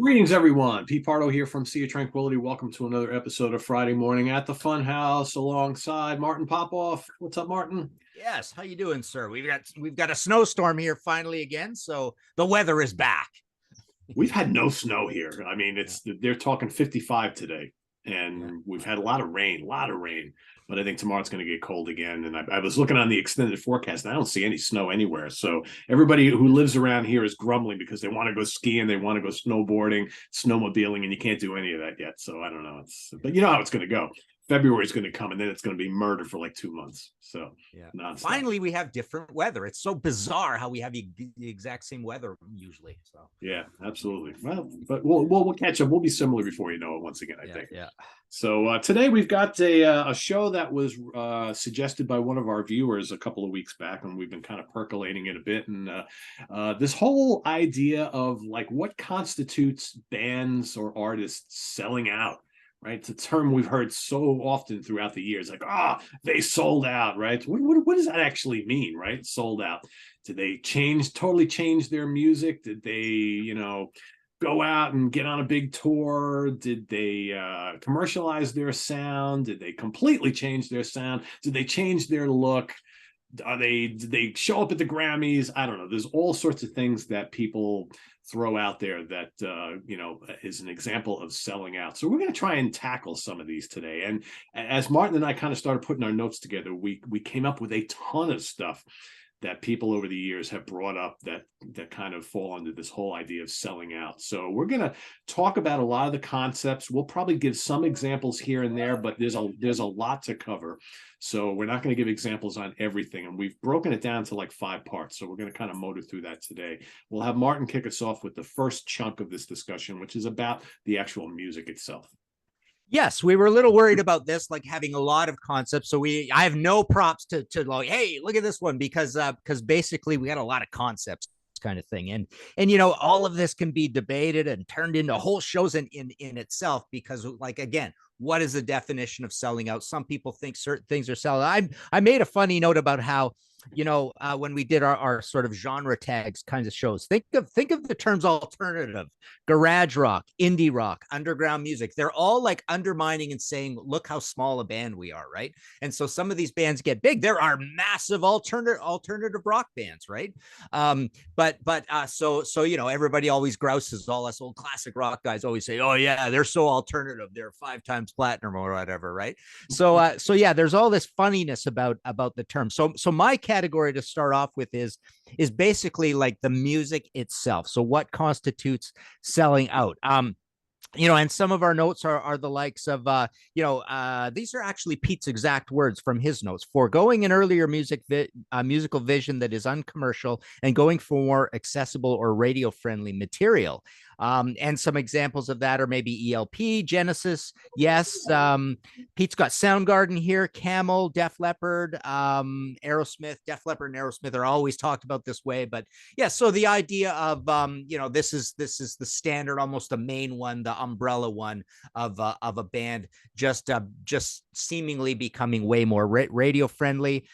Greetings, everyone. Pete Pardo here from Sea of Tranquility. Welcome to another episode of Friday Morning at the Funhouse alongside Martin Popoff. What's up, Martin? Yes, how you doing, sir? We've got a snowstorm here finally again, so the weather is back. We've had no snow here. I mean, Yeah, they're talking 55 today, yeah. and we've had a lot of rain, a lot of rain. But I think tomorrow it's going to get cold again. And I was looking on the extended forecast, and I don't see any snow anywhere. So everybody who lives around here is grumbling because they want to go skiing, they want to go snowboarding, snowmobiling, and you can't do any of that yet. So I don't know. But you know how it's going to go. February is going to come, and then it's going to be murder for like 2 months. So Yeah. nonstop. Finally, we have different weather. It's so bizarre how we have the exact same weather usually. So Yeah, absolutely. Well, but we'll catch up. We'll be similar before you know it. Once again, I yeah, think. yeah. So today we've got a show that was suggested by one of our viewers a couple of weeks back, and we've been kind of percolating it a bit. And this whole idea of like what constitutes bands or artists selling out. Right, it's a term we've heard so often throughout the years, like, they sold out, right? What does that actually mean, right? Sold out. Did they totally change their music? Did they, go out and get on a big tour? Did they commercialize their sound? Did they completely change their sound? Did they change their look? Did they show up at the Grammys? I don't know. There's all sorts of things that people throw out there that is an example of selling out. So we're going to try and tackle some of these today. And as Martin and I kind of started putting our notes together, we came up with a ton of stuff that people over the years have brought up that kind of fall under this whole idea of selling out. So we're going to talk about a lot of the concepts. We'll probably give some examples here and there, but there's a lot to cover. So we're not going to give examples on everything, and we've broken it down to like 5 parts. So we're going to kind of motor through that today. We'll have Martin kick us off with the first chunk of this discussion, which is about the actual music itself. Yes, we were a little worried about this, like having a lot of concepts. So I have no props to like, hey, look at this one because basically we got a lot of concepts kind of thing. And all of this can be debated and turned into whole shows in itself because like again, what is the definition of selling out? Some people think certain things are selling. I made a funny note about how when we did our sort of genre tags kinds of shows, think of the terms alternative, garage rock, indie rock, underground music. They're all like undermining and saying, look how small a band we are, right? And so some of these bands get big. There are massive alternative rock bands, right? So everybody always grouses. All us old classic rock guys always say, oh yeah, they're so alternative, they're 5 times platinum or whatever, right? So yeah, there's all this funniness about the term. So my category to start off with is basically like the music itself. So what constitutes selling out? And some of our notes are the likes of these are actually Pete's exact words from his notes: foregoing an earlier musical vision that is uncommercial and going for more accessible or radio friendly material. And some examples of that are maybe ELP, Genesis, yes. Pete's got Soundgarden here, Camel, Def Leppard, Aerosmith. Def Leppard and Aerosmith are always talked about this way, but yeah. So the idea of this is the standard, almost the main one, the umbrella one of a band just seemingly becoming way more radio friendly.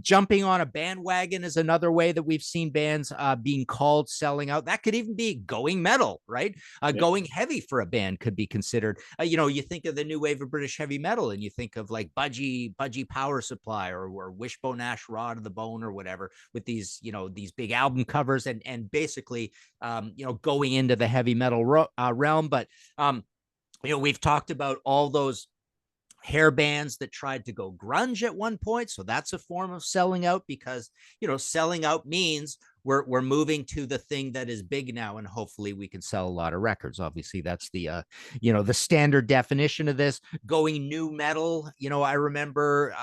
Jumping on a bandwagon is another way that we've seen bands being called selling out. That could even be going metal, right? Yeah. Going heavy for a band could be considered. You think of the new wave of British heavy metal, and you think of like Budgie Power Supply or Wishbone Ash Raw to the Bone or whatever, with these these big album covers and basically going into the heavy metal realm. But we've talked about all those hair bands that tried to go grunge at one point. So that's a form of selling out because, selling out means we're moving to the thing that is big now, and hopefully we can sell a lot of records. Obviously, that's the the standard definition of this. Going new metal, I remember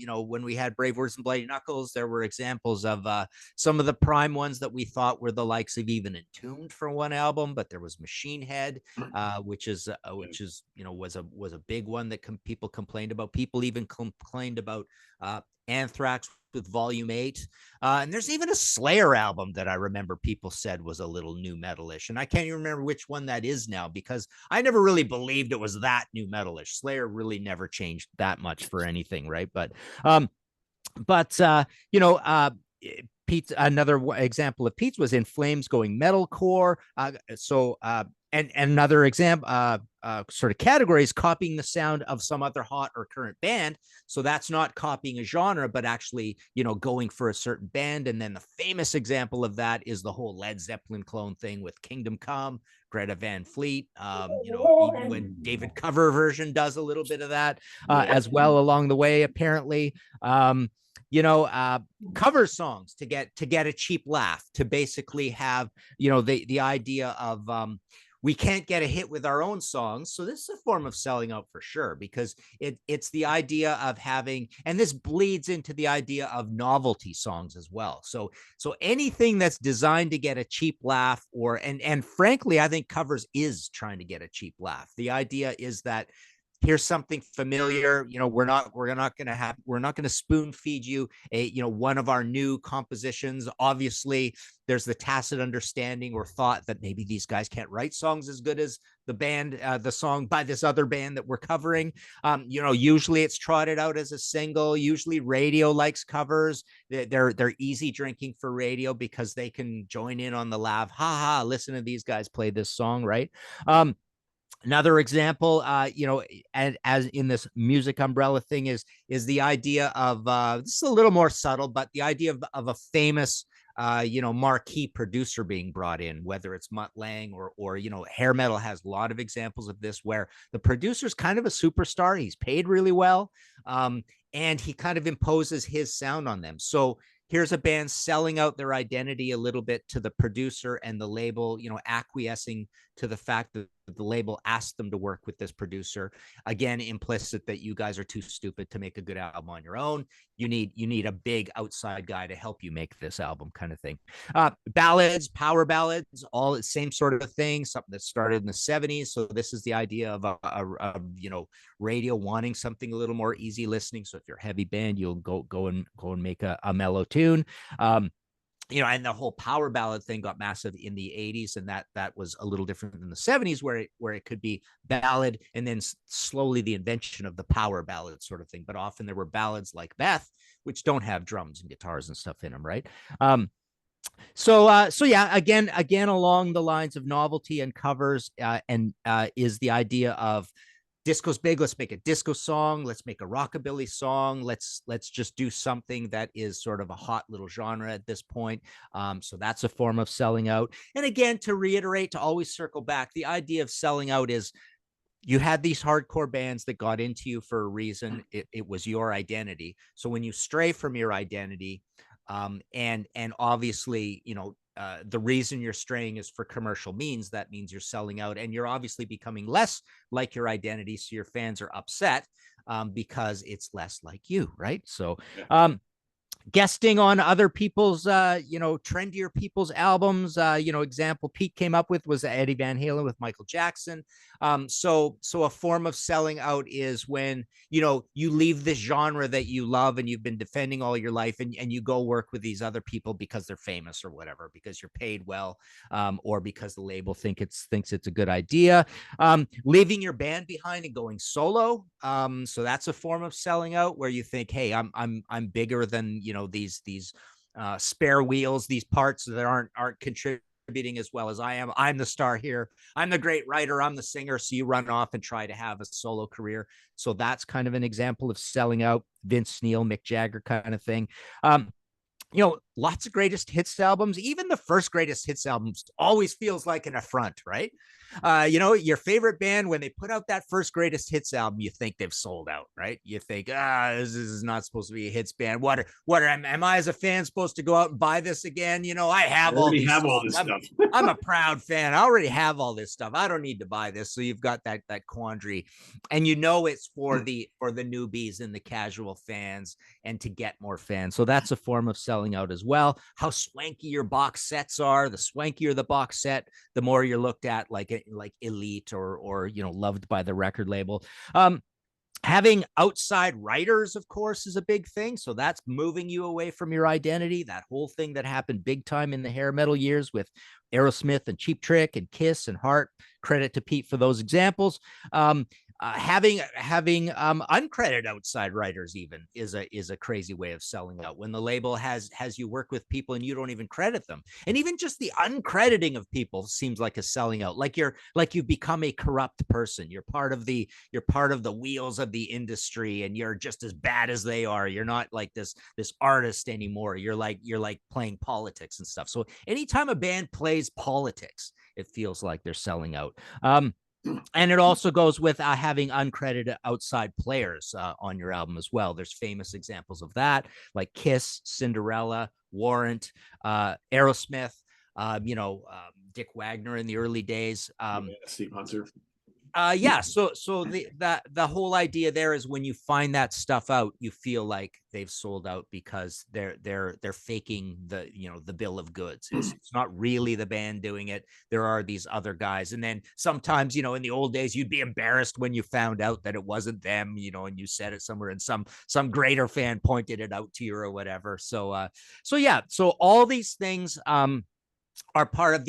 when we had Brave Words and Bloody Knuckles, there were examples of some of the prime ones that we thought were the likes of even Entombed for one album, but there was Machine Head, which is was a big one that people complained about. People even complained about Anthrax with Volume 8. And there's even a Slayer album that I remember people said was a little new metalish. And I can't even remember which one that is now because I never really believed it was that new metalish. Slayer really never changed that much for anything, right? But Pete's another example of Pete's was In Flames going metalcore. and another example, sort of category is copying the sound of some other hot or current band. So that's not copying a genre, but actually, going for a certain band. And then the famous example of that is the whole Led Zeppelin clone thing with Kingdom Come, Greta Van Fleet. Even when David Cover version does a little bit of that as well along the way, apparently. Cover songs to get a cheap laugh, to basically have the idea of we can't get a hit with our own songs. So this is a form of selling out for sure, because it's the idea of having, and this bleeds into the idea of novelty songs as well. So anything that's designed to get a cheap laugh, and frankly, I think covers is trying to get a cheap laugh. The idea is that here's something familiar. We're not going to spoon feed you one of our new compositions. Obviously, there's the tacit understanding or thought that maybe these guys can't write songs as good as the song by this other band that we're covering. Usually it's trotted out as a single. Usually radio likes covers. They're easy drinking for radio because they can join in on the laugh. Ha ha, listen to these guys play this song, right? Another example, and as in this music umbrella thing is the idea of this is a little more subtle, but the idea of a famous marquee producer being brought in, whether it's Mutt Lange or hair metal has a lot of examples of this, where the producer's kind of a superstar. He's paid really well, and he kind of imposes his sound on them. So here's a band selling out their identity a little bit to the producer, and the label, acquiescing to the fact that the label asked them to work with this producer. Again, implicit that you guys are too stupid to make a good album on your own. You need a big outside guy to help you make this album, kind of thing. Ballads, power ballads, all the same sort of thing. Something that started in the 70s. So this is the idea of a radio wanting something a little more easy listening. So if you're a heavy band, you'll go and make a mellow tune. And the whole power ballad thing got massive in the 80s, and that was a little different than the 70s, where it could be ballad and then slowly the invention of the power ballad sort of thing. But often there were ballads like Beth, which don't have drums and guitars and stuff in them, right? So yeah, again, along the lines of novelty and covers, is the idea of disco's big. Let's make a disco song. Let's make a rockabilly song. Let's just do something that is sort of a hot little genre at this point. So that's a form of selling out. And again, to reiterate, to always circle back, the idea of selling out is you had these hardcore bands that got into you for a reason. It was your identity. So when you stray from your identity, and obviously, the reason you're straying is for commercial means, that means you're selling out, and you're obviously becoming less like your identity. So your fans are upset because it's less like you, right? So, guesting on other people's, trendier people's albums. Example Pete came up with was Eddie Van Halen with Michael Jackson. So a form of selling out is when, you leave this genre that you love and you've been defending all your life, and you go work with these other people because they're famous or whatever, because you're paid well, or because the label thinks it's a good idea. Leaving your band behind and going solo. So that's a form of selling out, where you think, hey, I'm bigger than, these spare wheels, these parts that aren't contributing as well as I am. I'm the star here. I'm the great writer. I'm the singer. So you run off and try to have a solo career. So that's kind of an example of selling out. Vince Neil, Mick Jagger kind of thing. Lots of greatest hits albums. Even the first greatest hits albums always feels like an affront, right? Your favorite band, when they put out that first greatest hits album, you think they've sold out, right? You think, this is not supposed to be a hits band. What am I as a fan supposed to go out and buy this again? I have all these stuff. I'm a proud fan. I already have all this stuff. I don't need to buy this. So you've got that quandary, and it's for the newbies and the casual fans, and to get more fans. So that's a form of selling out as well. How swanky your box sets are. The swankier the box set, the more you're looked at like elite or loved by the record label. Having outside writers, of course, is a big thing. So that's moving you away from your identity. That whole thing that happened big time in the hair metal years with Aerosmith and Cheap Trick and Kiss and Heart. Credit to Pete for those examples. Having uncredited outside writers even is a crazy way of selling out, when the label has you work with people and you don't even credit them. And even just the uncrediting of people seems like a selling out, like you've become a corrupt person. You're part of the wheels of the industry, and you're just as bad as they are. You're not like this artist anymore. You're like playing politics and stuff. So anytime a band plays politics, it feels like they're selling out. And it also goes with having uncredited outside players on your album as well. There's famous examples of that, like Kiss, Cinderella, Warrant, Aerosmith, Dick Wagner in the early days. Steve Hunter. Yeah. So the whole idea there is, when you find that stuff out, you feel like they've sold out because they're faking the bill of goods. It's not really the band doing it. There are these other guys. And then sometimes, in the old days, you'd be embarrassed when you found out that it wasn't them, and you said it somewhere and some greater fan pointed it out to you or whatever. So yeah. So all these things, are part of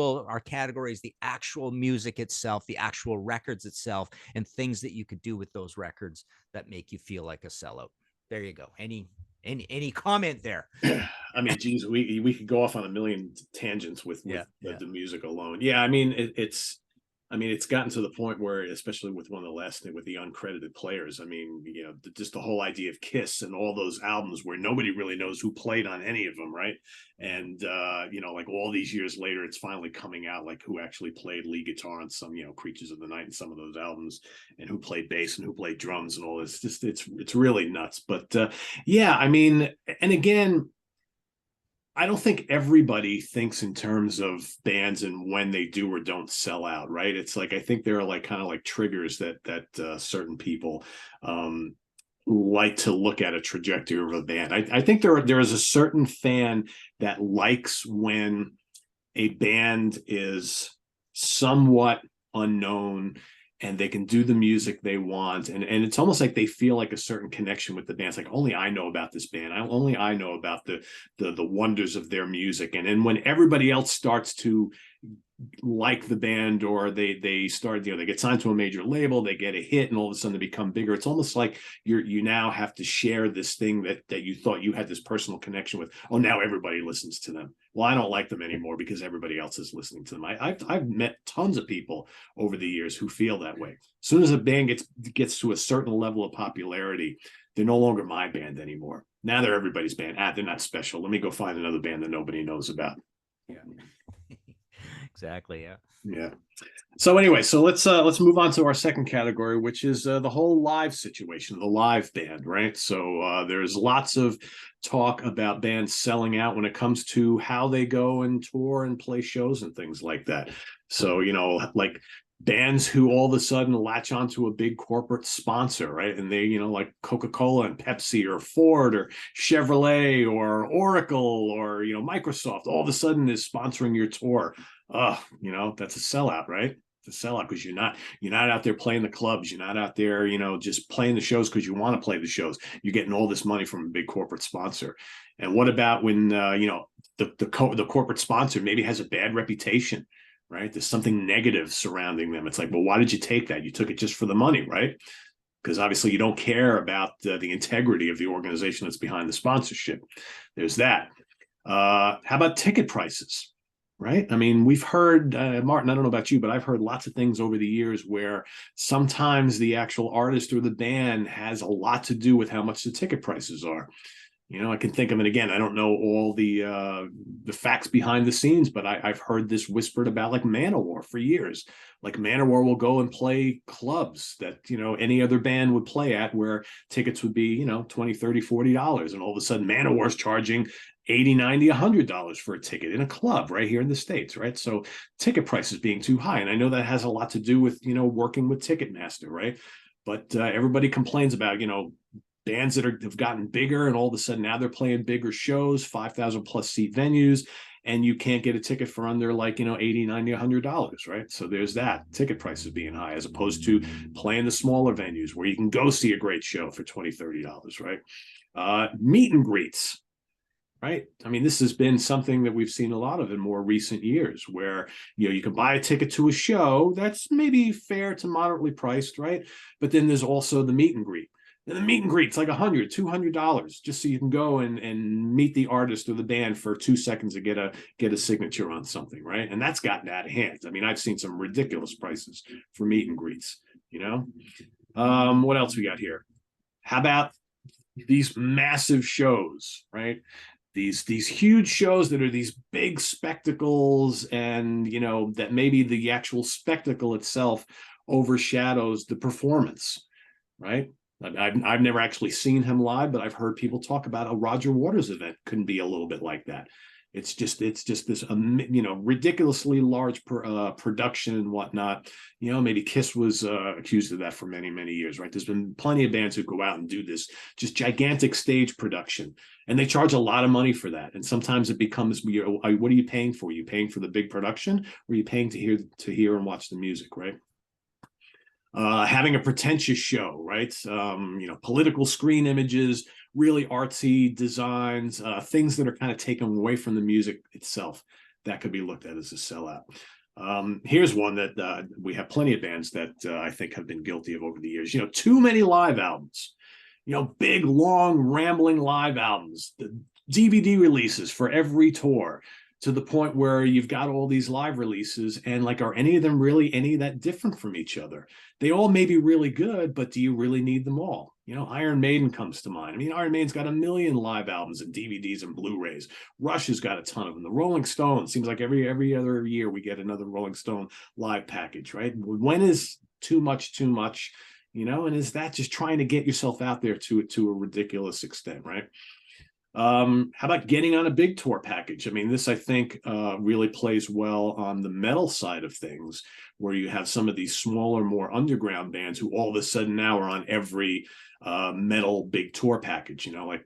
our categories, the actual music itself, the actual records itself, and things that you could do with those records that make you feel like a sellout. There you go. Any comment there? I mean, geez, we could go off on a million tangents with the music alone. Yeah, I mean, it's gotten to the point where, especially with one of the last with the uncredited players, I mean, just the whole idea of Kiss and all those albums where nobody really knows who played on any of them, right? And like all these years later, it's finally coming out, like who actually played lead guitar on some, Creatures of the Night and some of those albums, and who played bass and who played drums and all this. Just it's really nuts. But yeah, I mean, and again, I don't think everybody thinks in terms of bands and when they do or don't sell out, right? It's like, I think there are like kind of like triggers that certain people like to look at a trajectory of a band. I think there is a certain fan that likes when a band is somewhat unknown and they can do the music they want. And it's almost like they feel like a certain connection with the band. It's like, only I know about this band. Only I know about the wonders of their music. And then when everybody else starts to like the band, or they start, they get signed to a major label, they get a hit, and all of a sudden they become bigger. It's almost like you now have to share this thing that you thought you had this personal connection with. Oh, now everybody listens to them. Well, I don't like them anymore because everybody else is listening to them. I've met tons of people over the years who feel that way. As soon as a band gets to a certain level of popularity, they're no longer my band anymore. Now they're everybody's band. They're not special. Let me go find another band that nobody knows about. Yeah. Exactly. Yeah. Yeah. So anyway, so let's move on to our second category, which is the whole live situation, the live band, right? So there's lots of talk about bands selling out when it comes to how they go and tour and play shows and things like that. So, like bands who all of a sudden latch onto a big corporate sponsor, right? And they, like Coca-Cola and Pepsi or Ford or Chevrolet or Oracle or, Microsoft all of a sudden is sponsoring your tour. That's a sellout, right? It's a sellout because you're not out there playing the clubs. You're not out there, just playing the shows because you want to play the shows. You're getting all this money from a big corporate sponsor. And what about when, the corporate sponsor maybe has a bad reputation, right? There's something negative surrounding them. It's like, well, why did you take that? You took it just for the money, right? Because obviously you don't care about the integrity of the organization that's behind the sponsorship. There's that. How about ticket prices? Right. I mean, we've heard, Martin, I don't know about you, but I've heard lots of things over the years where sometimes the actual artist or the band has a lot to do with how much the ticket prices are. I can think of it again. I don't know all the facts behind the scenes, but I've heard this whispered about like Manowar for years. Like Manowar will go and play clubs that, any other band would play at, where tickets would be, $20, $30, $40. And all of a sudden Manowar's charging $80, $90, $100 for a ticket in a club right here in the States, right? So ticket prices being too high. And I know that has a lot to do with, working with Ticketmaster, right? But everybody complains about, bands that have gotten bigger, and all of a sudden now they're playing bigger shows, 5,000 plus seat venues, and you can't get a ticket for under like, $80, $90, $100, right? So there's that, ticket prices being high, as opposed to playing the smaller venues where you can go see a great show for $20, $30, right? Meet and greets. right? I mean, this has been something that we've seen a lot of in more recent years, where you can buy a ticket to a show that's maybe fair to moderately priced, right? But then there's also the meet and greet. And the meet and greet's like $100, $200 just so you can go and meet the artist or the band for 2 seconds to get a signature on something, right? And that's gotten out of hand. I mean, I've seen some ridiculous prices for meet and greets. What else we got here? How about these massive shows, right? These huge shows that are these big spectacles, and that maybe the actual spectacle itself overshadows the performance, right? I've never actually seen him live, but I've heard people talk about a Roger Waters event couldn't be a little bit like that. It's just this ridiculously large production and whatnot. Maybe Kiss was accused of that for many years, right? There's been plenty of bands who go out and do this just gigantic stage production, and they charge a lot of money for that. And sometimes it becomes, what are you paying for? Are you paying for the big production, or are you paying to hear and watch the music, right? Having a pretentious show, right? Political screen images, really artsy designs, things that are kind of taken away from the music itself. That could be looked at as a sellout. Here's one that we have plenty of bands that I think have been guilty of over the years. Too many live albums. Big, long, rambling live albums. The DVD releases for every tour, to the point where you've got all these live releases, and are any of them really any that different from each other? They all may be really good, but do you really need them all? Iron Maiden comes to mind. I mean, Iron Maiden's got a million live albums and DVDs and Blu-rays. Rush has got a ton of them. The Rolling Stones, seems like every other year we get another Rolling Stone live package, right? When is too much too much? And is that just trying to get yourself out there to a ridiculous extent, right? How about getting on a big tour package? I mean, this, I think, really plays well on the metal side of things, where you have some of these smaller, more underground bands who all of a sudden now are on every metal big tour package. Like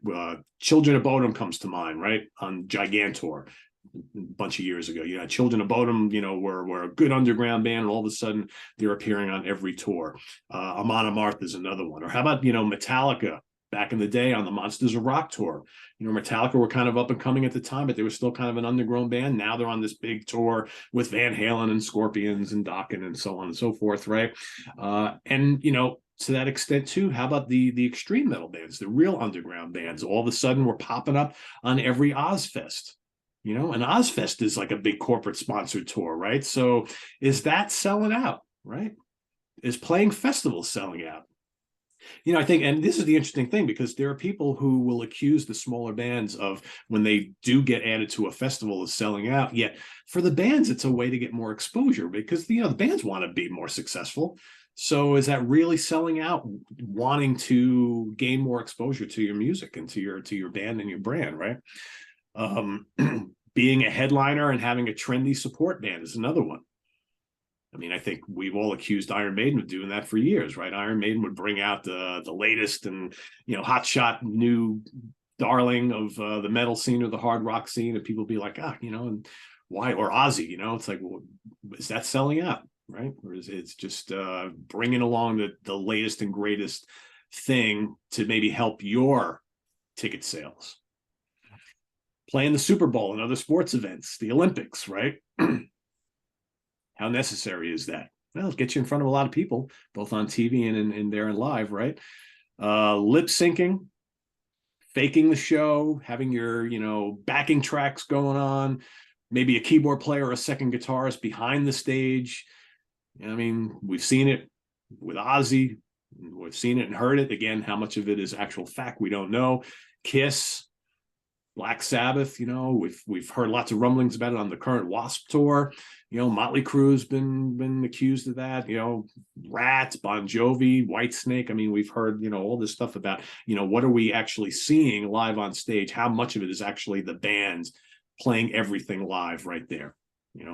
Children of Bodom comes to mind, right? On Gigantor a bunch of years ago. Children of Bodom, were a good underground band, and all of a sudden they're appearing on every tour. Amon Amarth is another one. Or how about, Metallica? Back in the day on the Monsters of Rock tour, Metallica were kind of up and coming at the time, but they were still kind of an underground band. Now they're on this big tour with Van Halen and Scorpions and Dokken and so on and so forth, right? And to that extent too, how about the extreme metal bands, the real underground bands? All of a sudden we're popping up on every Ozfest. And Ozfest is like a big corporate sponsored tour, right? So is that selling out, right? Is playing festivals selling out? I think, and this is the interesting thing, because there are people who will accuse the smaller bands of, when they do get added to a festival, of selling out. Yet for the bands, it's a way to get more exposure, because the bands want to be more successful. So is that really selling out, wanting to gain more exposure to your music and to your band and your brand, right? Being a headliner and having a trendy support band is another one. I mean, I think we've all accused Iron Maiden of doing that for years, right? Iron Maiden would bring out the latest and hotshot new darling of the metal scene or the hard rock scene, and people be like, and why? Or Ozzy, it's like, well, is that selling out, right? Or is it's just bringing along the latest and greatest thing to maybe help your ticket sales? Playing the Super Bowl and other sports events, the Olympics, right? How necessary is that? Well, it gets you in front of a lot of people, both on TV and there and live, right? Lip syncing, faking the show, having your, backing tracks going on, maybe a keyboard player or a second guitarist behind the stage. I mean, we've seen it with Ozzy. We've seen it and heard it. Again, how much of it is actual fact, we don't know. Kiss, Black Sabbath, we've heard lots of rumblings about it on the current Wasp tour. Motley Crue's been accused of that. Rat, Bon Jovi, Whitesnake. I mean, we've heard all this stuff about what are we actually seeing live on stage? How much of it is actually the band playing everything live right there?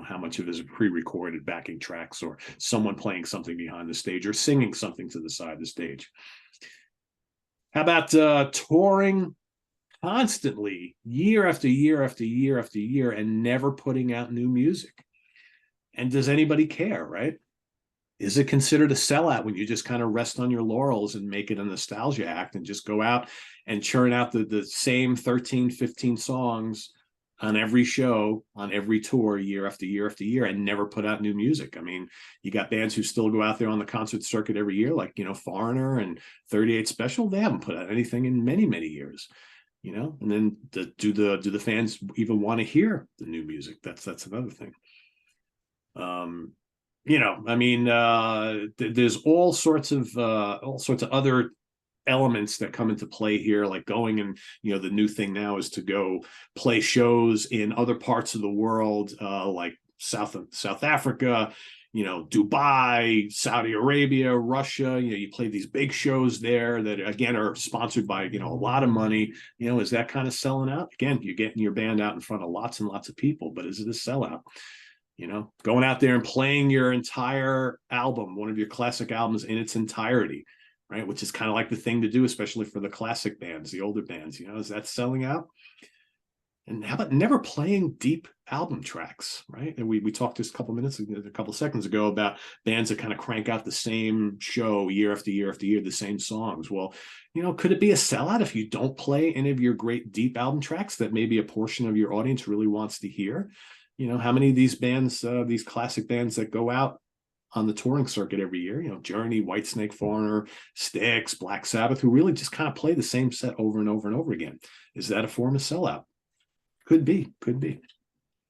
How much of it is pre-recorded backing tracks, or someone playing something behind the stage, or singing something to the side of the stage? How about touring constantly, year after year after year after year, and never putting out new music? And does anybody care, right? Is it considered a sellout when you just kind of rest on your laurels and make it a nostalgia act and just go out and churn out the same 13, 15 songs on every show, on every tour, year after year after year, and never put out new music? I mean, you got bands who still go out there on the concert circuit every year, like, Foreigner and 38 Special. They haven't put out anything in many, many years. And then do the fans even want to hear the new music? That's another thing. I mean, there's all sorts of other elements that come into play here, like going and, the new thing now is to go play shows in other parts of the world, like South Africa, Dubai, Saudi Arabia, Russia. You play these big shows there that again are sponsored by, a lot of money. Is that kind of selling out? Again, you're getting your band out in front of lots and lots of people, but is it a sellout? Going out there and playing your entire album, one of your classic albums in its entirety, right? Which is kind of like the thing to do, especially for the classic bands, the older bands. Is that selling out? And how about never playing deep album tracks, right? And we talked just a couple seconds ago about bands that kind of crank out the same show year after year after year, the same songs. Well, could it be a sellout if you don't play any of your great deep album tracks that maybe a portion of your audience really wants to hear? How many of these bands, these classic bands that go out on the touring circuit every year, Journey, Whitesnake, Foreigner, Styx, Black Sabbath, who really just kind of play the same set over and over and over again? Is that a form of sellout? Could be. What do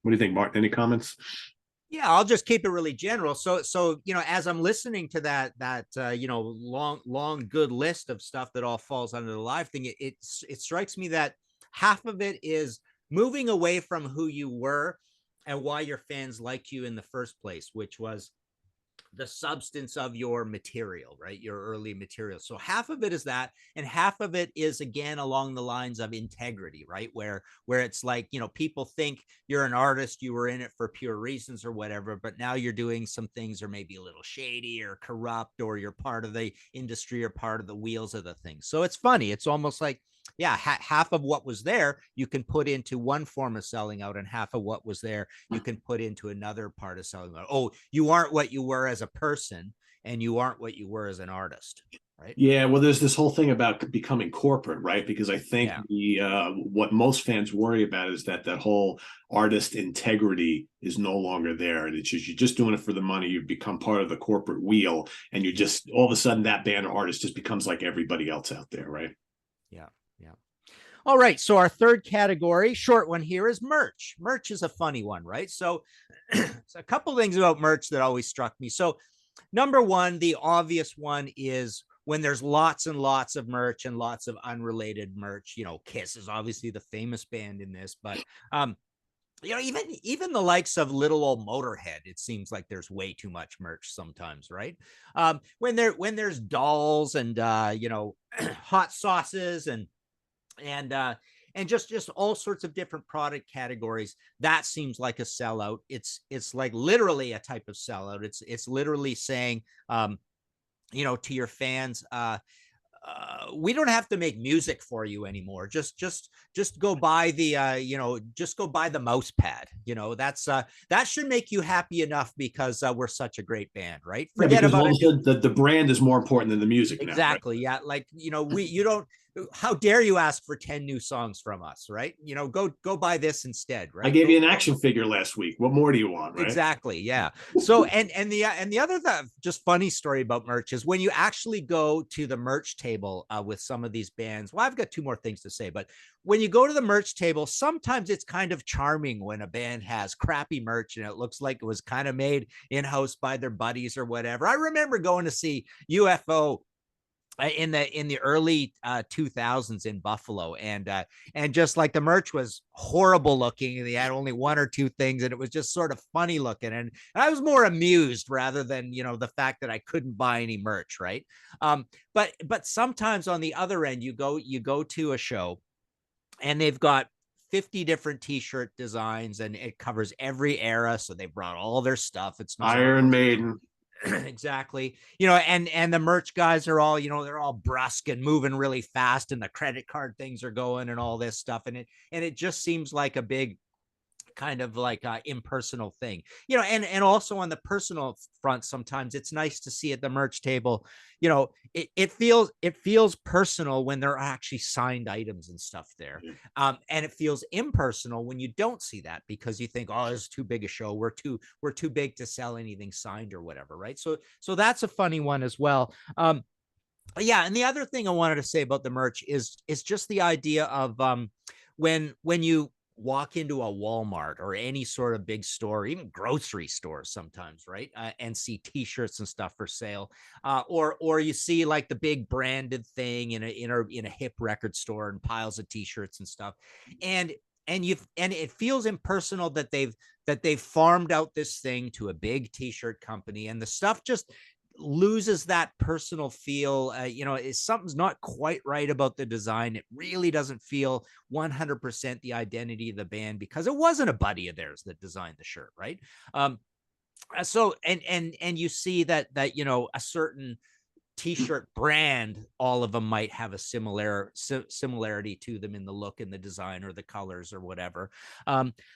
you think, Martin? Any comments? Yeah, I'll just keep it really general. So, as I'm listening to that long, good list of stuff that all falls under the live thing, it strikes me that half of it is moving away from who you were and why your fans liked you in the first place, which was the substance of your material, right? Your early material. So half of it is that, and half of it is again along the lines of integrity, right? Where it's like, people think you're an artist, you were in it for pure reasons or whatever, but now you're doing some things are maybe a little shady or corrupt, or you're part of the industry or part of the wheels of the thing. So it's funny. It's almost like, yeah, half of what was there you can put into one form of selling out, and half of what was there you can put into another part of selling out. Oh, you aren't what you were as a person, and you aren't what you were as an artist, right? Yeah, well, there's this whole thing about becoming corporate, right? Because I think what most fans worry about is that whole artist integrity is no longer there, and it's just you're just doing it for the money. You've become part of the corporate wheel, and you just all of a sudden that band or artist just becomes like everybody else out there, right? Yeah. All right. So our third category, short one here, is merch. Merch is a funny one, right? So, so a couple things about merch that always struck me. So number one, the obvious one is when there's lots and lots of merch and lots of unrelated merch. Kiss is obviously the famous band in this, but even the likes of little old Motorhead, it seems like there's way too much merch sometimes, right? When there's dolls and hot sauces and just all sorts of different product categories, that seems like a sellout. It's like literally a type of sellout. It's literally saying, to your fans, we don't have to make music for you anymore. Just go buy the just go buy the mouse pad. That's that should make you happy enough because we're such a great band, right? Forget about it. The brand is more important than the music. Exactly. Now, right? Yeah. Like, you don't, how dare you ask for 10 new songs from us, right? Go buy this instead, right? I gave you an action figure last week. What more do you want, right? Exactly. Yeah. So, and the other just funny story about merch is when you actually go to the merch table with some of these bands. Well, I've got two more things to say, but when you go to the merch table, sometimes it's kind of charming when a band has crappy merch and it looks like it was kind of made in-house by their buddies or whatever. I remember going to see UFO in the early 2000s in Buffalo, and just like the merch was horrible looking, and they had only one or two things, and it was just sort of funny looking, and I was more amused rather than the fact that I couldn't buy any merch, right? But sometimes on the other end, you go to a show and they've got 50 different t-shirt designs and it covers every era, so they brought all their stuff. It's not Iron Maiden. Exactly. And the merch guys are all, they're all brusque and moving really fast, and the credit card things are going and all this stuff. And it just seems like a big kind of like impersonal thing, and also on the personal front, sometimes it's nice to see at the merch table, it feels personal when there are actually signed items and stuff there. And it feels impersonal when you don't see that, because you think, oh, this is too big a show, we're too big to sell anything signed or whatever, right? So that's a funny one as well. Yeah, and the other thing I wanted to say about the merch is just the idea of when you walk into a Walmart or any sort of big store, even grocery stores sometimes, right? And see T-shirts and stuff for sale, or you see like the big branded thing in a hip record store and piles of T-shirts and stuff, and it feels impersonal that they've farmed out this thing to a big T-shirt company, and the stuff just loses that personal feel. Something's not quite right about the design. It really doesn't feel 100% the identity of the band, because it wasn't a buddy of theirs that designed the shirt, right? So and you see that a certain T-shirt brand, all of them might have a similarity to them in the look and the design or the colors or whatever.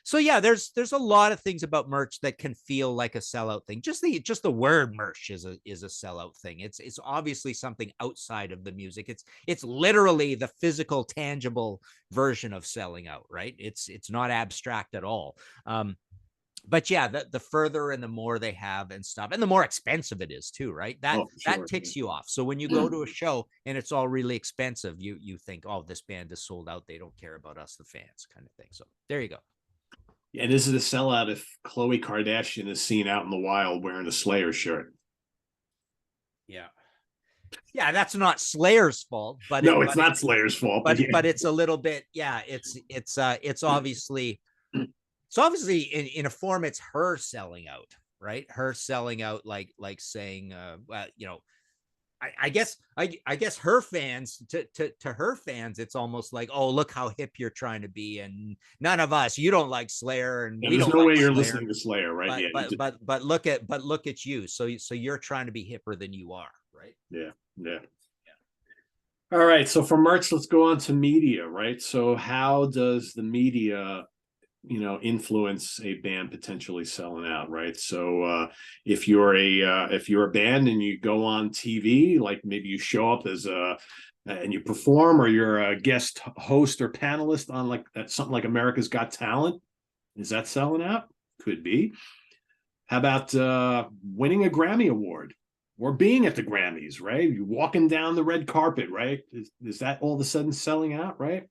So yeah, there's a lot of things about merch that can feel like a sellout thing. Just the word merch is a sellout thing. It's obviously something outside of the music. It's literally the physical, tangible version of selling out, right? It's not abstract at all. But yeah, the further and the more they have and stuff, and the more expensive it is too, right? That ticks you off. So when you go to a show and it's all really expensive, you think, oh, this band is sold out, they don't care about us, the fans, kind of thing. So there you go. And is it a sellout if Khloe Kardashian is seen out in the wild wearing a Slayer shirt? Yeah, that's not Slayer's fault, but it's not Slayer's fault. But it's a little bit, yeah. It's obviously. So obviously, in a form, it's her selling out, right? Her selling out, like saying, I guess her fans, to her fans, it's almost like, oh, look how hip you're trying to be, and none of us, you don't like Slayer, and we there's don't no like way you're Slayer, listening to Slayer, right? But look at you. So you're trying to be hipper than you are, right? Yeah. All right. So for merch, let's go on to media, right? So how does the media influence a band potentially selling out, right? So if you're a band and you go on TV, like maybe you show up as and you perform, or you're a guest host or panelist on like something like America's Got Talent, is that selling out? Could be. How about winning a Grammy Award or being at the Grammys, right? You're walking down the red carpet, right? Is that all of a sudden selling out, right?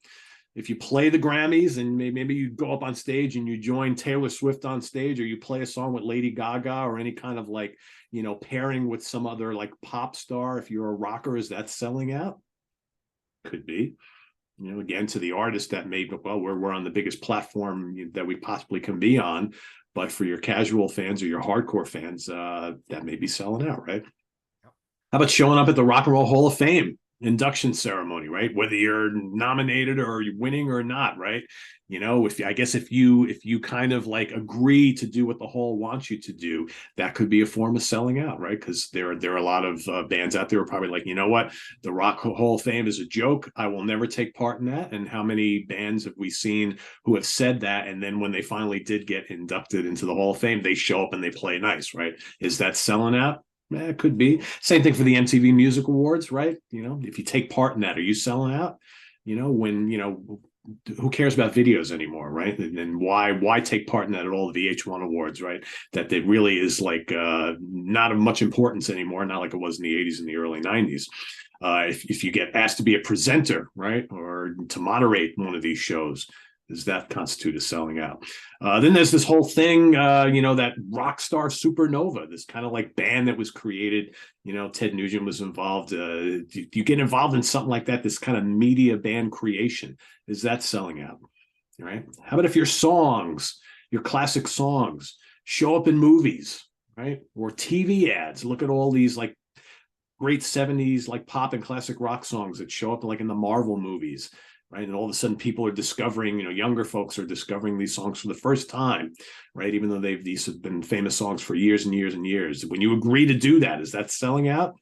If you play the Grammys and maybe you go up on stage and you join Taylor Swift on stage, or you play a song with Lady Gaga, or any kind of like, pairing with some other like pop star, if you're a rocker, is that selling out? Could be. Again, to the artist, that may, well, we're on the biggest platform that we possibly can be on. But for your casual fans or your hardcore fans, that may be selling out, right? How about showing up at the Rock and Roll Hall of Fame induction ceremony, right? Whether you're nominated or you're winning or not, right? If you kind of like agree to do what the hall wants you to do, that could be a form of selling out, right? Because there are a lot of bands out there who are probably like, you know what, the Rock Hall of Fame is a joke, I will never take part in that. And how many bands have we seen who have said that, and then when they finally did get inducted into the Hall of Fame, they show up and they play nice, right? Is that selling out? It could be. Same thing for the MTV Music Awards, right? If you take part in that, are you selling out? Who cares about videos anymore, right? And why take part in that at all? The VH1 Awards, right? That it really is like not of much importance anymore, not like it was in the 80s and the early 90s. If you get asked to be a presenter, right, or to moderate one of these shows, does that constitute as selling out? Then there's this whole thing, that rock star supernova, this kind of like band that was created. Ted Nugent was involved. You get involved in something like that, this kind of media band creation, is that selling out? Right? How about if your songs, your classic songs, show up in movies, right, or TV ads? Look at all these like great 70s like pop and classic rock songs that show up like in the Marvel movies. Right. And all of a sudden people are discovering, younger folks are discovering these songs for the first time, right? Even though these have been famous songs for years and years and years. When you agree to do that, is that selling out?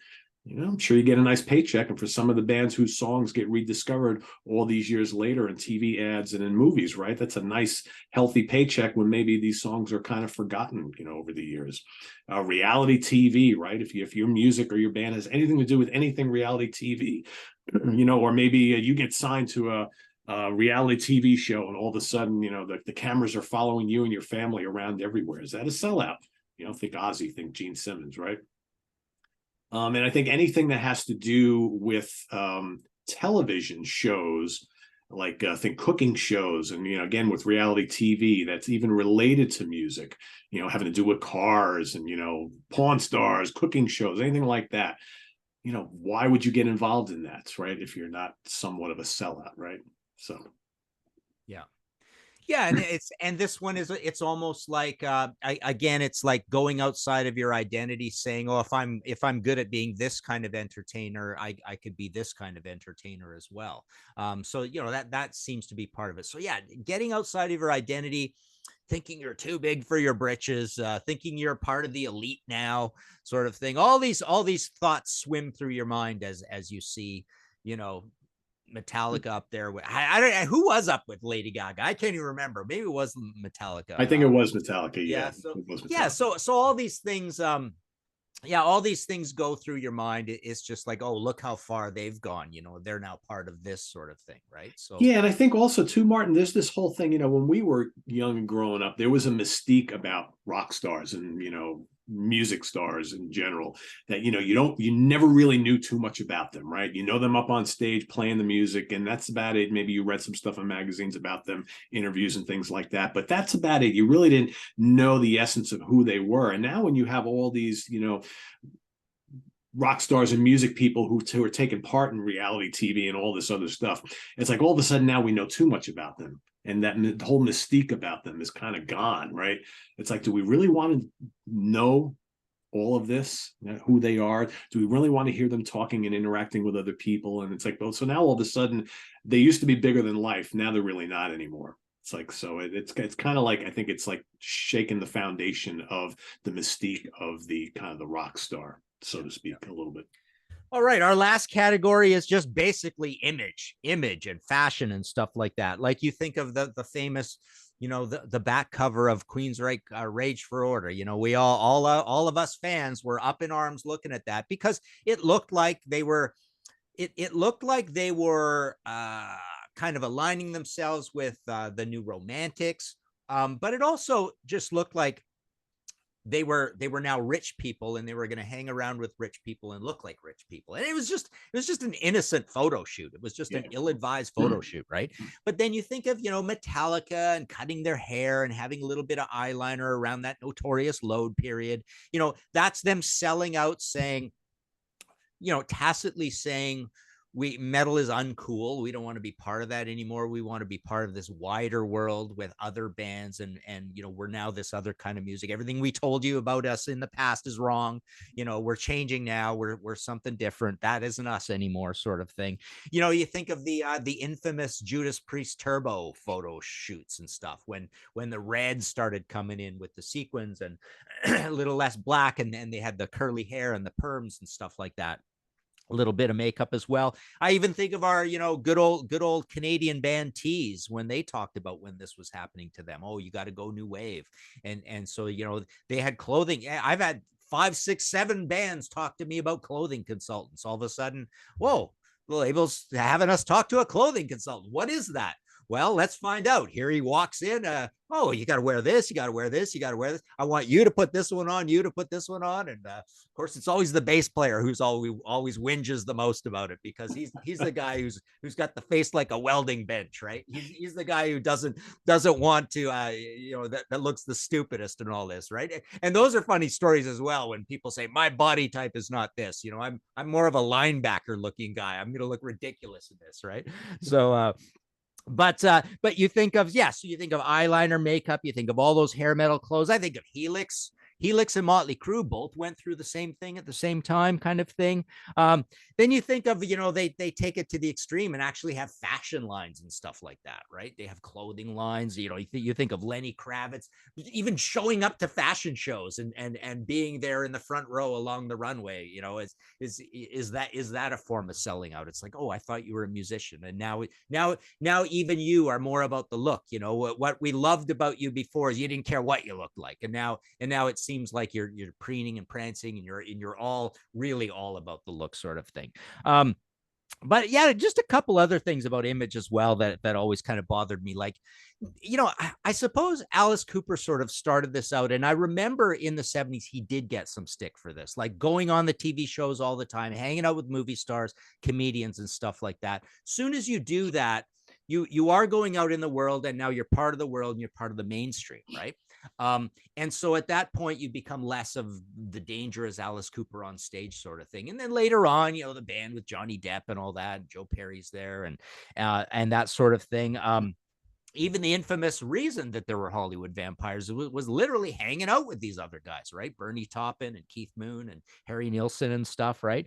I'm sure you get a nice paycheck. And for some of the bands whose songs get rediscovered all these years later in TV ads and in movies, right? That's a nice, healthy paycheck when maybe these songs are kind of forgotten, over the years. Reality TV, right? If your music or your band has anything to do with anything reality TV, or maybe you get signed to a reality TV show, and all of a sudden, the cameras are following you and your family around everywhere. Is that a sellout? Think Ozzy, think Gene Simmons, right? And I think anything that has to do with television shows, like think cooking shows, and again with reality TV that's even related to music, having to do with cars and Pawn Stars, cooking shows, anything like that. Why would you get involved in that, right? If you're not somewhat of a sellout, right? So, yeah. Yeah, and this one is, it's almost like again, it's like going outside of your identity, saying, oh, if I'm good at being this kind of entertainer, I could be this kind of entertainer as well. So that seems to be part of it. So yeah, getting outside of your identity, thinking you're too big for your britches, thinking you're part of the elite now, sort of thing. All these thoughts swim through your mind as you see, Metallica up there. I don't, who was up with Lady Gaga? I can't even remember. Maybe it was Metallica. I think it was Metallica. Yeah. Yeah. So It was Metallica. yeah. So all these things, all these things go through your mind. It's just like, oh, look how far they've gone. They're now part of this sort of thing, right? So yeah, and I think also too, Martin, there's this whole thing, when we were young and growing up, there was a mystique about rock stars and, music stars in general, that, you never really knew too much about them, right? You know them up on stage playing the music, and that's about it. Maybe you read some stuff in magazines about them, interviews and things like that, but that's about it. You really didn't know the essence of who they were. And now when you have all these, rock stars and music people who are taking part in reality TV and all this other stuff, it's like all of a sudden now we know too much about them, and that the whole mystique about them is kind of gone, right? It's like, do we really want to know all of this, who they are? Do we really want to hear them talking and interacting with other people? And it's like, well, so now all of a sudden they used to be bigger than life, now they're really not anymore. It's like, so it's kind of like, I think it's like shaking the foundation of the mystique of the kind of the rock star, so to speak, a little bit. all right, our last category is just basically image and fashion and stuff like that. Like you think of the famous, the back cover of Queensryche, Rage for Order. We all of us fans were up in arms looking at that, because it looked like they were, it looked like they were kind of aligning themselves with the New Romantics, but it also just looked like they were now rich people, and they were going to hang around with rich people and look like rich people. And it was just an innocent photo shoot. It was just an ill-advised photo shoot, right? But then you think of, Metallica and cutting their hair and having a little bit of eyeliner around that notorious load period. That's them selling out, saying, tacitly saying, metal is uncool. We don't want to be part of that anymore. We want to be part of this wider world with other bands, and we're now this other kind of music. Everything we told you about us in the past is wrong. We're changing now. We're something different. That isn't us anymore, sort of thing. You think of the infamous Judas Priest Turbo photo shoots and stuff, when the reds started coming in with the sequins and a little less black, and then they had the curly hair and the perms and stuff like that. A little bit of makeup as well. I even think of our, good old Canadian band Tease, when they talked about when this was happening to them. Oh, you got to go new wave. And so, they had clothing. I've had 5, 6, 7 bands talk to me about clothing consultants. All of a sudden, whoa, the label's having us talk to a clothing consultant. What is that? Well, let's find out. Here he walks in. Oh, you got to wear this. You got to wear this. You got to wear this. I want you to put this one on. You to put this one on. And of course, it's always the bass player who's always whinges the most about it, because he's the guy who's got the face like a welding bench, right? He's the guy who doesn't want to, that looks the stupidest in all this, right? And those are funny stories as well, when people say my body type is not this. I'm more of a linebacker looking guy. I'm going to look ridiculous in this, right? So. But you think of, so you think of eyeliner, makeup, you think of all those hair metal clothes. I think of Helix, Helix and Motley Crue both went through the same thing at the same time, kind of thing. Then you think of, they take it to the extreme and actually have fashion lines and stuff like that, right? They have clothing lines. You think of Lenny Kravitz even showing up to fashion shows and being there in the front row along the runway. Is that a form of selling out? It's like, oh, I thought you were a musician, and now even you are more about the look. What we loved about you before is you didn't care what you looked like, and now it seems like you're preening and prancing, and you're all really all about the look, sort of thing. But yeah, just a couple other things about image as well that always kind of bothered me. Like, I suppose Alice Cooper sort of started this out. And I remember in the 70s, he did get some stick for this, like going on the TV shows all the time, hanging out with movie stars, comedians and stuff like that. Soon as you do that, you are going out in the world, and now you're part of the world and you're part of the mainstream, right? And so at that point, you become less of the dangerous Alice Cooper on stage sort of thing. And then later on, the band with Johnny Depp and all that, and Joe Perry's there, and that sort of thing. Even the infamous reason that there were Hollywood vampires was literally hanging out with these other guys, right? Bernie Taupin and Keith Moon and Harry Nilsson and stuff, right?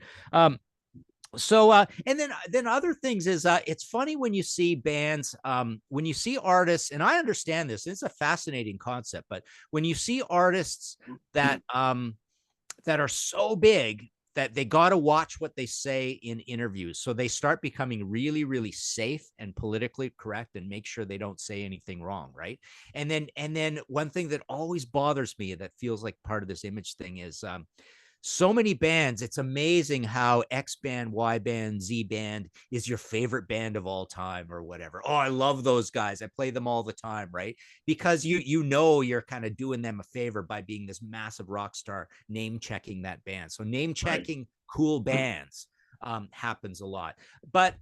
So and then other things is it's funny when you see bands, when you see artists, and I understand this, it's a fascinating concept, but when you see artists that that are so big that they got to watch what they say in interviews, so they start becoming really, really safe and politically correct and make sure they don't say anything wrong, right? And then one thing that always bothers me that feels like part of this image thing is so many bands. It's amazing how X band, Y band, Z band is your favorite band of all time or whatever. Oh, I love those guys. I play them all the time, right? Because you're kind of doing them a favor by being this massive rock star, name checking that band. So name checking cool bands happens a lot. But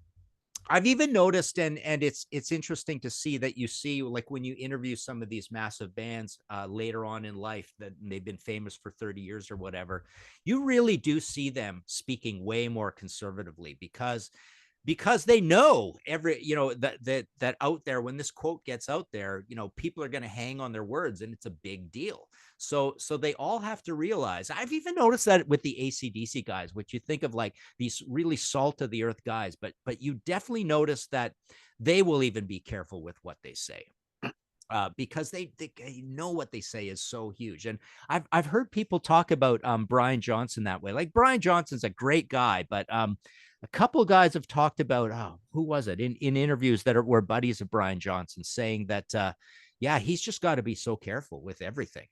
I've even noticed, and it's interesting to see that you see, like when you interview some of these massive bands later on in life that they've been famous for 30 years or whatever, you really do see them speaking way more conservatively because they know that out there, when this quote gets out there, people are going to hang on their words, and it's a big deal. So they all have to realize. I've even noticed that with the AC/DC guys, which you think of like these really salt of the earth guys, but you definitely notice that they will even be careful with what they say. Because they know what they say is so huge. And I've heard people talk about Brian Johnson that way. Like, Brian Johnson's a great guy, but a couple of guys have talked about, who was it, in interviews that were buddies of Brian Johnson, saying that yeah, he's just got to be so careful with everything,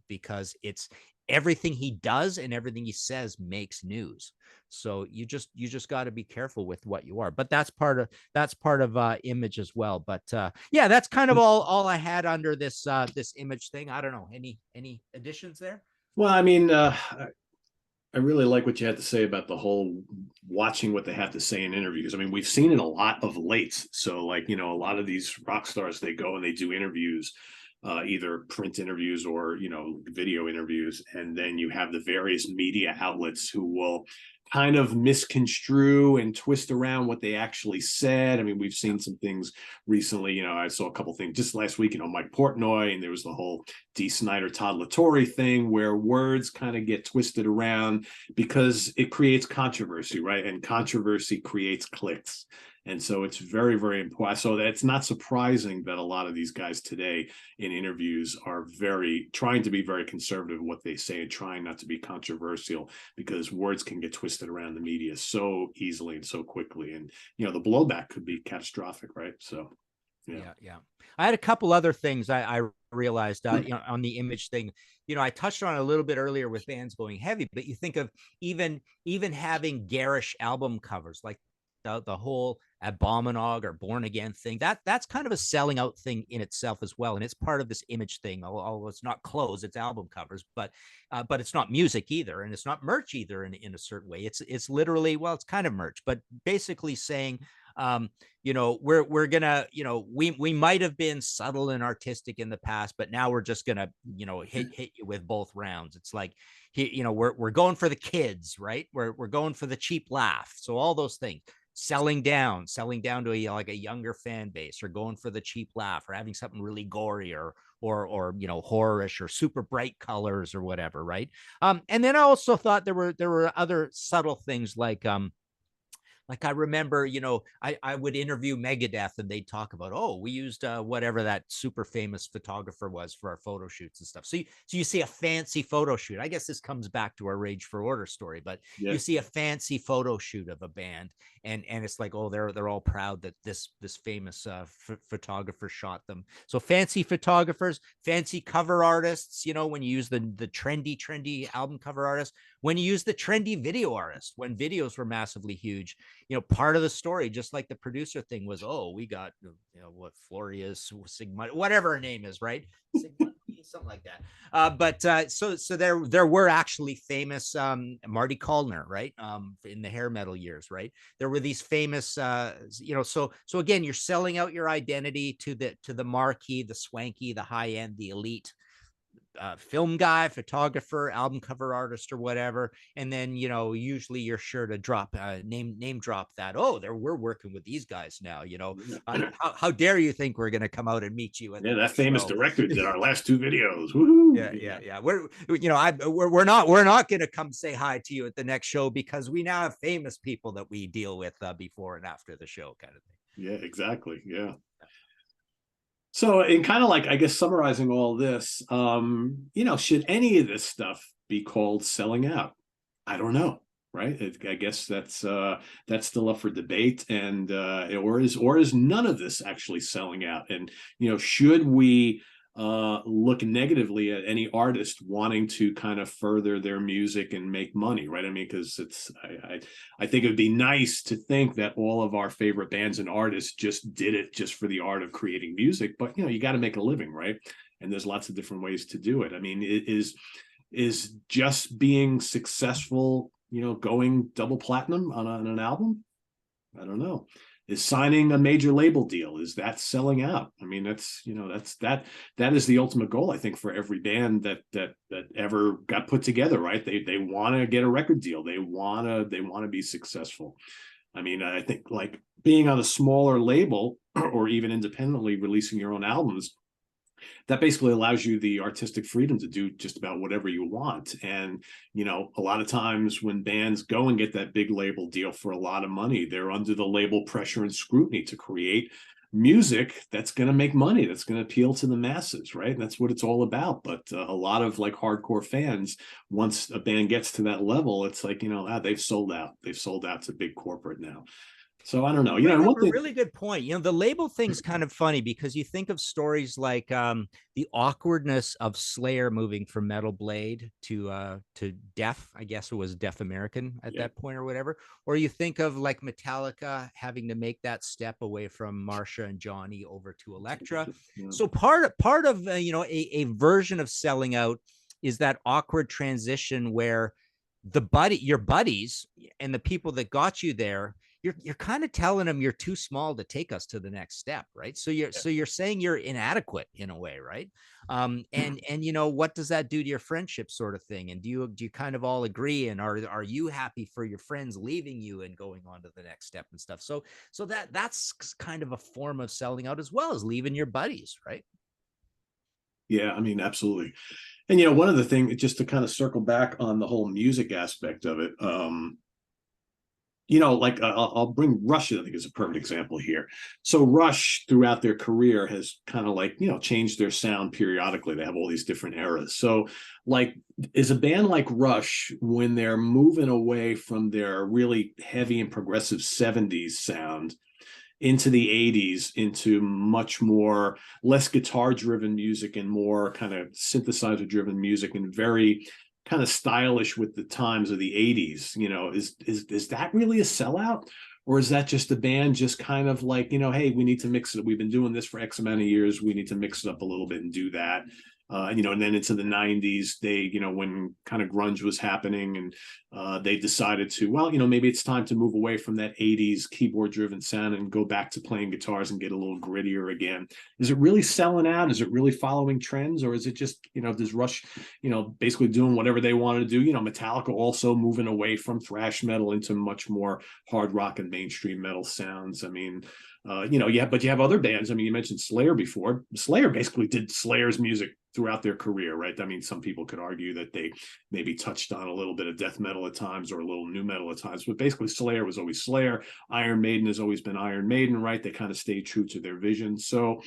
because it's everything he does and everything he says makes news. So you just got to be careful with what you are. But that's part of image as well. But yeah, that's kind of all I had under this image thing. I don't know, any additions there? Well, I mean, I really like what you had to say about the whole watching what they have to say in interviews. I mean, we've seen it a lot of late. So, like, a lot of these rock stars, they go and they do interviews, either print interviews or, video interviews. And then you have the various media outlets who will kind of misconstrue and twist around what they actually said. I mean, we've seen some things recently. I saw a couple things just last week, Mike Portnoy, and there was the whole Dee Snider, Todd La Torre thing, where words kind of get twisted around because it creates controversy, right? And controversy creates clicks. And so it's very, very important. So that's not surprising that a lot of these guys today in interviews are trying to be very conservative in what they say and trying not to be controversial, because words can get twisted around the media so easily and so quickly. And, the blowback could be catastrophic, right? So, yeah. I had a couple other things I realized, on the image thing. I touched on it a little bit earlier with bands going heavy, but you think of even having garish album covers, like the whole Abominog or Born Again thing, that's kind of a selling out thing in itself as well, and it's part of this image thing. Although it's not clothes, it's album covers, but it's not music either, and it's not merch either. In a certain way, it's literally, well, it's kind of merch, but basically saying, we're gonna, we might have been subtle and artistic in the past, but now we're just gonna, hit you with both rounds. It's like, we're going for the kids, right? We're going for the cheap laugh. So all those things. selling down to a, like a younger fan base, or going for the cheap laugh, or having something really gory, or you know, horrorish, or super bright colors, or whatever, right? And then I also thought there were other subtle things, like I remember, you know, I would interview Megadeth, and they'd talk about, oh, we used whatever that super famous photographer was for our photo shoots and stuff. So you see a fancy photo shoot. I guess this comes back to our Rage for Order story, but Yeah. you see a fancy photo shoot of a band, and it's like, oh, they're all proud that this famous photographer shot them. So fancy photographers, fancy cover artists. You know, when you use the trendy album cover artists, when you use the trendy video artist, when videos were massively huge. You know, part of the story, just like the producer thing, was, oh, we got, you know, what, Floria's Sigma, whatever her name is, right? Sigma, something like that. So there were actually famous Marty Callner, right? In the hair metal years, right? There were these famous, you know, so again, you're selling out your identity to the marquee, the swanky, the high end, the elite film guy, photographer, album cover artist, or whatever. And then, you know, usually you're sure to drop name drop that, oh, we're working with these guys now, you know. How dare you think we're going to come out and meet you at That famous show. director did our last 2 videos. Woo-hoo. Yeah. We're, you know, we're not going to come say hi to you at the next show, because we now have famous people that we deal with before and after the show, kind of thing. Yeah, exactly. Yeah. So, in kind of like, I guess, summarizing all this, you know, should any of this stuff be called selling out? I don't know, right? I guess that's still up for debate, and or is none of this actually selling out? And, you know, should we look negatively at any artist wanting to kind of further their music and make money, right? I mean, because I think it would be nice to think that all of our favorite bands and artists just did it just for the art of creating music, but, you know, you got to make a living, right? And there's lots of different ways to do it. I mean, it is just being successful, you know, going double platinum on an album? I don't know. Is signing a major label deal, is that selling out? I mean, that's, you know, that is the ultimate goal, I think, for every band that ever got put together, right? They want to get a record deal. They want to be successful. I mean, I think, like, being on a smaller label or even independently releasing your own albums, that basically allows you the artistic freedom to do just about whatever you want. And, you know, a lot of times when bands go and get that big label deal for a lot of money, they're under the label pressure and scrutiny to create music that's going to make money, that's going to appeal to the masses, right? And that's what it's all about. But a lot of, like, hardcore fans, once a band gets to that level, it's like, you know, they've sold out to big corporate now. So I don't know. You know, a really good point. You know, the label thing's kind of funny, because you think of stories like the awkwardness of Slayer moving from Metal Blade to Def. I guess it was Def American at that point, or whatever. Or you think of, like, Metallica having to make that step away from Marsha and Johnny over to Elektra. Yeah. So part of you know, a version of selling out is that awkward transition where your buddies and the people that got you there, you're kind of telling them you're too small to take us to the next step, right? So you're saying you're inadequate in a way, right? And you know, what does that do to your friendship, sort of thing? And do you kind of all agree? And are you happy for your friends leaving you and going on to the next step and stuff? So that's kind of a form of selling out, as well as leaving your buddies, right? Yeah, I mean, absolutely. And, you know, one of the things, just to kind of circle back on the whole music aspect of it, you know, like, I'll bring Rush, I think, is a perfect example here. So Rush, throughout their career, has kind of, like, you know, changed their sound periodically. They have all these different eras. So, like, is a band like Rush, when they're moving away from their really heavy and progressive 70s sound into the 80s, into much more less guitar driven music and more kind of synthesizer driven music, and very kind of stylish with the times of the 80s, you know, is that really a sellout? Or is that just the band just kind of like, you know, hey, we need to mix it. We've been doing this for X amount of years. We need to mix it up a little bit and do that. And then into the 90s, they, when kind of grunge was happening, and they decided to, well, maybe it's time to move away from that 80s keyboard driven sound and go back to playing guitars and get a little grittier again. Is it really selling out? Is it really following trends? Or is it just, does Rush, basically doing whatever they wanted to do? Metallica also moving away from thrash metal into much more hard rock and mainstream metal sounds. I mean, yeah, but you have other bands. I mean, you mentioned Slayer before. Slayer basically did Slayer's music throughout their career, right? I mean, some people could argue that they maybe touched on a little bit of death metal at times or a little new metal at times, but basically Slayer was always Slayer. Iron Maiden has always been Iron Maiden, right? They kind of stayed true to their vision. So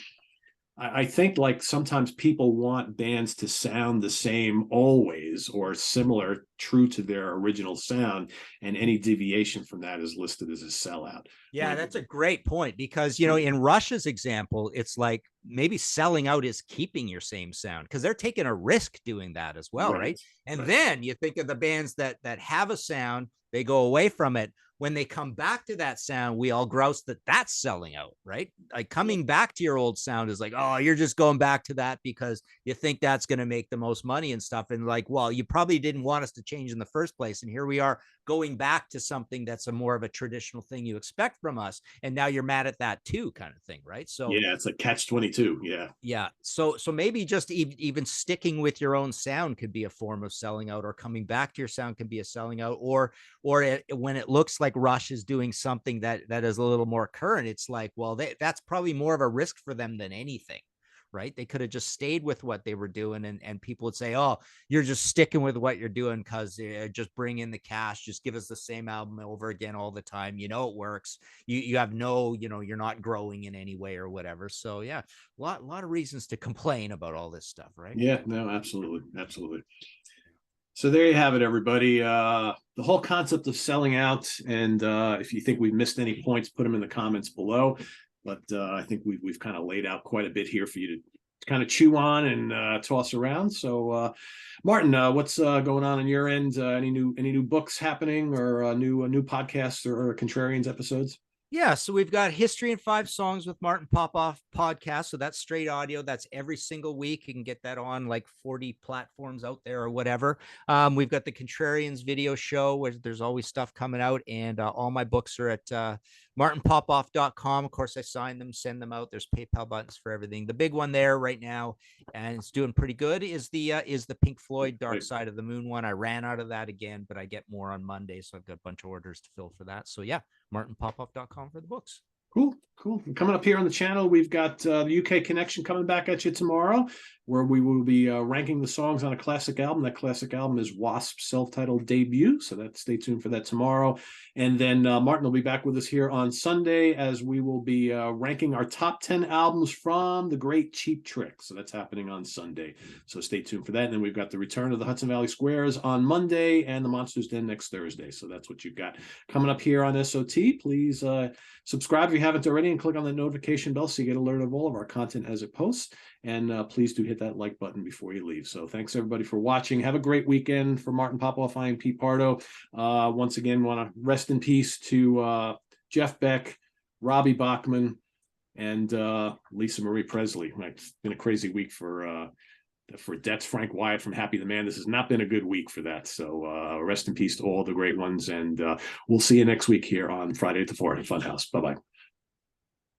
I think like sometimes people want bands to sound the same always or similar, true to their original sound, and any deviation from that is listed as a sellout. Yeah, that's a great point, because, in Rush's example, it's like maybe selling out is keeping your same sound, because they're taking a risk doing that as well, right? And then you think of the bands that have a sound, they go away from it. When they come back to that sound, we all grouse that that's selling out, right? Like coming back to your old sound is like, oh, you're just going back to that because you think that's going to make the most money and stuff. And like, well, you probably didn't want us to change in the first place. And here we are going back to something that's a more of a traditional thing you expect from us. And now you're mad at that too, kind of thing, right? So yeah, it's like catch-22. Yeah. Yeah. So maybe just even sticking with your own sound could be a form of selling out, or coming back to your sound can be a selling out, or when it looks like Rush is doing something that is a little more current, it's like, well, that's probably more of a risk for them than anything, right? They could have just stayed with what they were doing, and people would say, oh, you're just sticking with what you're doing because just bring in the cash, just give us the same album over again all the time. It works. You have no, you're not growing in any way or whatever. So yeah, a lot of reasons to complain about all this stuff, right? Yeah, no, absolutely. Absolutely. So there you have it, everybody. The whole concept of selling out. And if you think we've missed any points, put them in the comments below. But I think we've kind of laid out quite a bit here for you to kind of chew on and toss around. So, Martin, what's going on your end? Any new books happening, or new podcasts or Contrarians episodes? Yeah, so we've got History in 5 Songs with Martin Popoff podcast. So that's straight audio. That's every single week. You can get that on like 40 platforms out there or whatever. We've got the Contrarians video show, where there's always stuff coming out. And all my books are at martinpopoff.com. Of course, I sign them, send them out. There's PayPal buttons for everything. The big one there right now, and it's doing pretty good, is the Pink Floyd Dark Side of the Moon one. I ran out of that again, but I get more on Monday. So I've got a bunch of orders to fill for that. So yeah, martinpopoff.com for the books. Cool. Coming up here on the channel, we've got the UK Connection coming back at you tomorrow, where we will be ranking the songs on a classic album. That classic album is Wasp's self-titled debut, so stay tuned for that tomorrow. And then Martin will be back with us here on Sunday, as we will be ranking our top 10 albums from the great Cheap Trick. So that's happening on Sunday, so stay tuned for that. And then we've got the return of the Hudson Valley Squares on Monday, and the Monsters Den next Thursday. So that's what you've got coming up here on SOT. Please subscribe if you haven't already, and click on the notification bell so you get alerted of all of our content as it posts. And please do hit that like button before you leave. So thanks everybody for watching. Have a great weekend. For Martin Popoff, I am Pete Pardo. Once again, want to rest in peace to Jeff Beck, Robbie Bachman, and Lisa Marie Presley. It's been a crazy week for Death's Frank Wyatt from Happy the Man. This has not been a good week for that. So rest in peace to all the great ones. And we'll see you next week here on Friday at the 4 at Funhouse. Bye-bye.